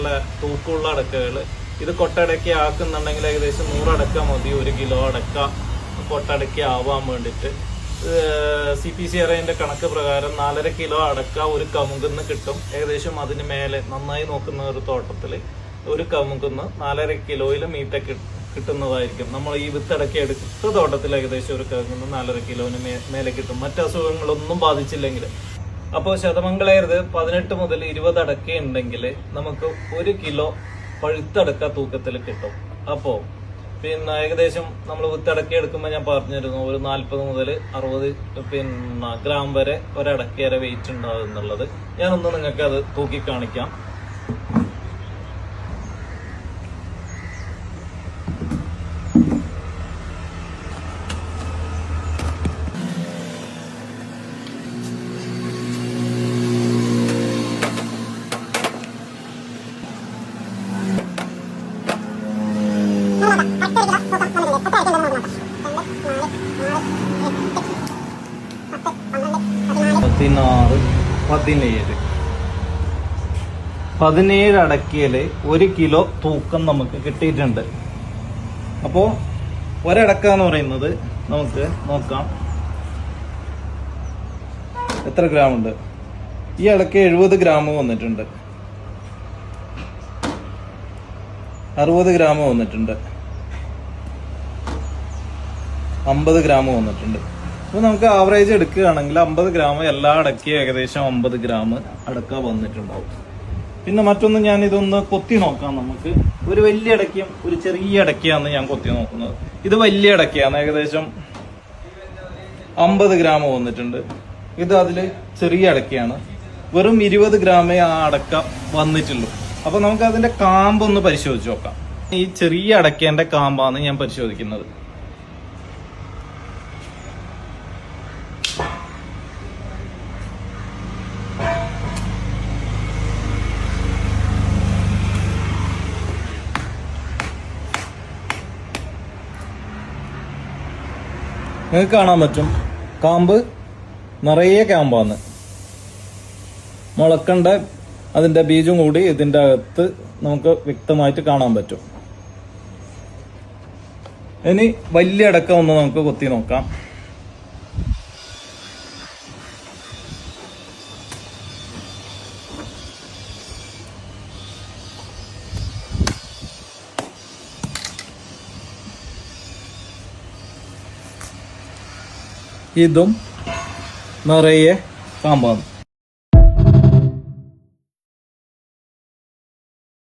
നല്ല തൂക്കമുള്ള അടക്കകൾ. ഇത് കൊട്ടടക്കി ആക്കുന്നുണ്ടെങ്കിൽ ഏകദേശം 100 അടക്ക മതി 1 കിലോ അടക്ക കൊട്ടടക്കി ആവാൻ വേണ്ടിയിട്ട്. CPCRAന്റെ കണക്ക് പ്രകാരം 4.5 കിലോ അടക്ക ഒരു കമുകുന്ന് കിട്ടും. ഏകദേശം അതിന് മേലെ നന്നായി നോക്കുന്ന ഒരു തോട്ടത്തിൽ ഒരു കമുകുന്ന് 4.5 കിലോയിൽ മീറ്റൊക്കെ കിട്ടുന്നതായിരിക്കും. നമ്മൾ ഈ വിത്തടക്കി എടുത്ത തോട്ടത്തിൽ ഏകദേശം ഒരു കമുകുന്ന് 4.5 കിലോന് മേലെ കിട്ടും, മറ്റു അസുഖങ്ങളൊന്നും ബാധിച്ചില്ലെങ്കിൽ. അപ്പോൾ ശതമംഗളേത് 18 മുതൽ 20 അടക്ക ഉണ്ടെങ്കിൽ നമുക്ക് 1 കിലോ പഴുത്തടക്ക തൂക്കത്തിൽ കിട്ടും. അപ്പോൾ പിന്നെ ഏകദേശം നമ്മൾ വിത്തടക്കി എടുക്കുമ്പോൾ ഞാൻ പറഞ്ഞിരുന്നു ഒരു 40 മുതൽ 60 ഗ്രാം വരെ ഒരടക്കയുടെ വെയിറ്റ് ഉണ്ടാവും എന്നുള്ളത്. ഞാനൊന്ന് നിങ്ങൾക്ക് അത് തൂക്കി കാണിക്കാം. പതിനേഴ് 17 അടക്കയില് 1 കിലോ തൂക്കം നമുക്ക് കിട്ടിയിട്ടുണ്ട്. അപ്പോ ഒരടക്ക എന്ന് പറയുന്നത് നമുക്ക് നോക്കാം എത്ര ഗ്രാം ഉണ്ട്. ഈ അടക്ക 70 ഗ്രാം വന്നിട്ടുണ്ട്, 60 ഗ്രാം വന്നിട്ടുണ്ട്, 50 ഗ്രാം വന്നിട്ടുണ്ട്. അപ്പൊ നമുക്ക് ആവറേജ് എടുക്കുകയാണെങ്കിൽ 50 ഗ്രാം എല്ലാ അടക്കയും ഏകദേശം 50 ഗ്രാം അടക്ക വന്നിട്ടുണ്ടാവും. പിന്നെ മറ്റൊന്ന് ഞാൻ ഇതൊന്ന് കൊത്തി നോക്കാം. നമുക്ക് ഒരു വലിയ അടക്കയും ഒരു ചെറിയ അടക്കയാണ് ഞാൻ കൊത്തി നോക്കുന്നത്. ഇത് വലിയ അടക്കയാണ്, ഏകദേശം 50 ഗ്രാം വന്നിട്ടുണ്ട്. ഇത് അതില് ചെറിയ അടക്കയാണ്, വെറും 20 ഗ്രാമേ ആ അടക്ക വന്നിട്ടുള്ളൂ. അപ്പൊ നമുക്ക് അതിന്റെ കാമ്പ് ഒന്ന് പരിശോധിച്ച് നോക്കാം. ഈ ചെറിയ അടക്കേന്റെ കാമ്പാണ് ഞാൻ പരിശോധിക്കുന്നത്. നിങ്ങൾക്ക് കാണാൻ പറ്റും, കാമ്പ് നിറയെ കാമ്പാണ്. മുളക്കണ്ട അതിന്റെ ബീജം കൂടി ഇതിന്റെ അകത്ത് നമുക്ക് വ്യക്തമായിട്ട് കാണാൻ പറ്റും. ഇനി വലിയ അടക്കം ഒന്ന് നമുക്ക് കൊത്തി നോക്കാം. ഇതും നിറയെ കാമ്പാണ്.